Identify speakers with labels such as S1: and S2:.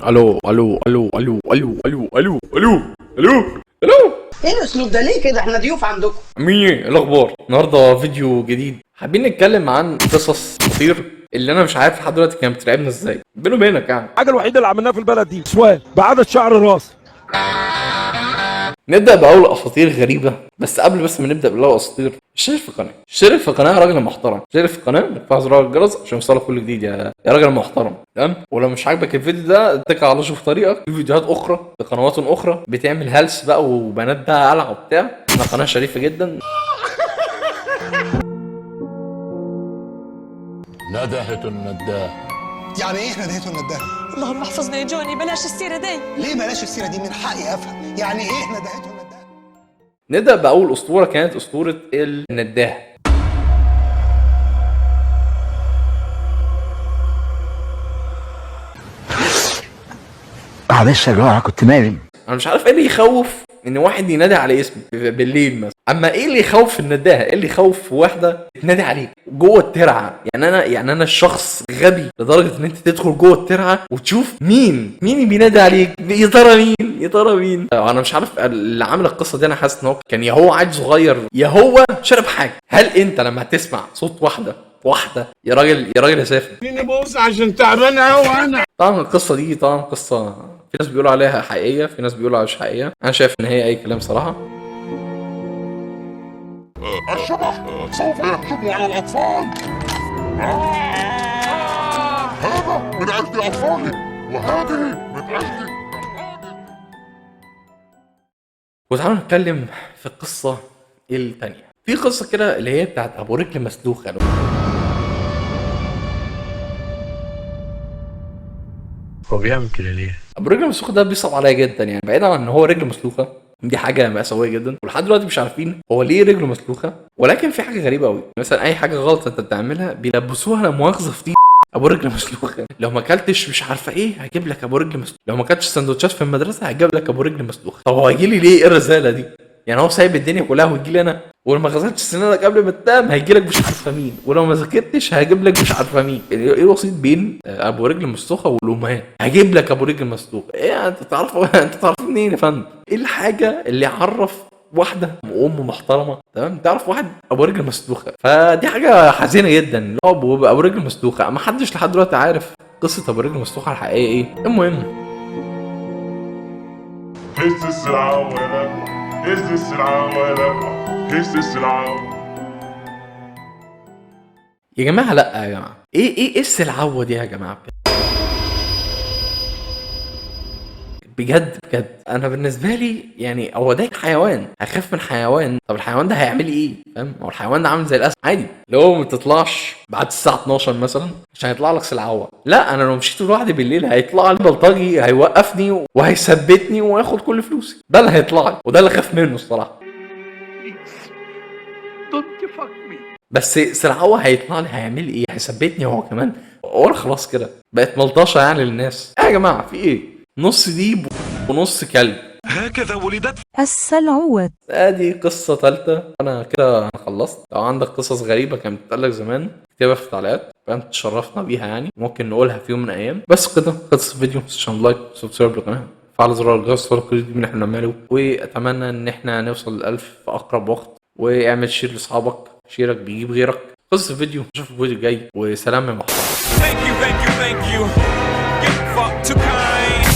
S1: الو الو الو الو الو الو الو الو الو الو.
S2: ايه الاسلوب ده ليه كده؟ احنا ضيوف عندكم.
S1: مين ايه الاخبار؟ النهارده فيديو جديد، حابين نتكلم عن قصص خطير اللي انا مش عارف لحد دلوقتي كانت بتتعبنا ازاي بيني وبينك. يعني
S3: الحاجه الوحيده اللي عملناها في البلد دي سؤال بعدد شعر راس.
S1: نبدا باول اساطير غريبه، بس قبل ما نبدا باول اساطير، اشترك في القناه، اشترك في القناه يا راجل محترم، اشترك في القناه وفعل زر الجرس عشان يوصلك كل جديد يا راجل محترم. تمام؟ ولو مش عاجبك الفيديو ده اتكل على شوف طريقك في فيديوهات اخرى في قنوات اخرى بتعمل هلس بقى وبنات بقى قلعه وبتاع. احنا قناه شريفه جدا.
S4: ندهة النداه.
S5: يعني ايه ندهته النداهة؟
S6: اللهم احفظنا يا جوني، بلاش السيرة دي.
S5: ليه بلاش السيرة دي؟ من حقي افهم، يعني ايه ندهته النداهة؟
S1: نبدا باول اسطوره، كانت اسطوره النداه.
S7: معلش يا جماعه كنت نايم.
S1: انا مش عارف ايه اللي يخوف ان واحد ينادي على اسمي بالليل مثلا، اما ايه اللي يخوف في النداهه؟ ايه اللي يخوف واحده تنادي عليك جوه الترعه؟ يعني انا الشخص غبي لدرجه ان انت تدخل جوه الترعه وتشوف مين بينادي عليك. يا ترى مين؟ انا مش عارف اللي عامل القصه دي. انا حاسس ان هو كان يا هو عيل صغير يا هو شرب حاجه. هل انت لما تسمع صوت واحده يا راجل يا سافر
S3: مين بص عشان تعبان قوي انا.
S1: طبعا القصه دي قصه في ناس بيقولوا عليها حقيقيه، في ناس بيقولوا مش حقيقيه. انا شايف ان هي اي كلام صراحه.
S4: الشبح سوف يهجم على الأطفال. هذا من أجل أطفالي وهذه من أجل.
S1: وتعالوا نتكلم في القصه الثانيه. في قصه كده اللي هي بتاعت ابو رجل مسلوخه.
S8: هو بيعمل كده ليه؟
S1: ابو رجل مسلوخه ده بيصعب عليا جدا، يعني بعيدا عن ان هو رجل مسلوخه دي حاجه مأساويه جدا، ولحد دلوقتي مش عارفين هو ليه رجله مسلوخه. ولكن في حاجه غريبه قوي، مثلا اي حاجه غلط انت بتعملها بيلبسوها لا مؤاخذه في ابو رجل مسلوخه. لو ما اكلتش مش عارفه ايه هجيب لك ابو رجل مسلوخه، لو ما اكلتش سندوتشات في المدرسه هجيب لك ابو رجل مسلوخه. طب هو هيجي لي ليه؟ ايه الرساله دي؟ يعني هو سايب الدنيا كلها ويجي لي انا؟ ولما غسلتش سنانك قبل ما تنام هيجي لك مش عارفه مين، ولو ما ذاكرتش هجيب لك مش عارفه مين. ايه وسيط بين ابو رجل مسلوخه والامهات؟ هجيب لك ابو رجل مسلوخه. ايه انت تعرف منين يا فندم؟ ايه الحاجه اللي يعرف واحده ام محترمه تمام تعرف واحد ابو رجل مسلوخه؟ فدي حاجه حزينه جدا اللي هو ابو رجل مسلوخه. ما حدش لحد دلوقتي عارف قصه ابو رجل مسلوخه الحقيقيه ايه. المهم يا جماعه، لا يا جماعه، ايه السلعوه دي يا جماعه؟ بجد انا بالنسبه لي يعني هو ده حيوان، هخاف من حيوان؟ طب الحيوان ده هيعمل لي ايه؟ فاهم؟ هو الحيوان ده عامل زي الاسد عادي، لو ما تطلعش بعد الساعه 12 مثلا عشان هيطلع لك سلعوه. لا، انا لو مشيت لوحدي بالليل هيطلع لي بلطجي هيوقفني وهيثبتني وياخد كل فلوسي. ده اللي هيطلع لي وده اللي خاف منه الصراحه. بس سلعوه هيطلع لي هيعمل ايه؟ هيثبتني هو كمان؟ وانا خلاص كده بقت ملطشه يعني للناس. يا جماعه في ايه؟ نص ديب ونص كلب.
S3: هكذا ولدت
S6: السلعوة.
S1: ادي قصه ثالثه. انا كده خلصت. لو عندك قصص غريبه كانت بتتقال زمان اكتبها في التعليقات، فانت تشرفنا بيها يعني، ممكن نقولها في يوم من الايام. بس كده خلص الفيديو. عشان لايك وسبسكرايب للقناه، فعل زرار الجرس توصلك كل اللي احنا بنعمله، واتمنى ان احنا نوصل ل1000 في اقرب وقت. واعمل شير لاصحابك، شيرك بيجيب غيرك. خلص الفيديو، نشوف الفيديو الجاي، وسلام يا محترم.
S3: Thank you. Get fucked to kind.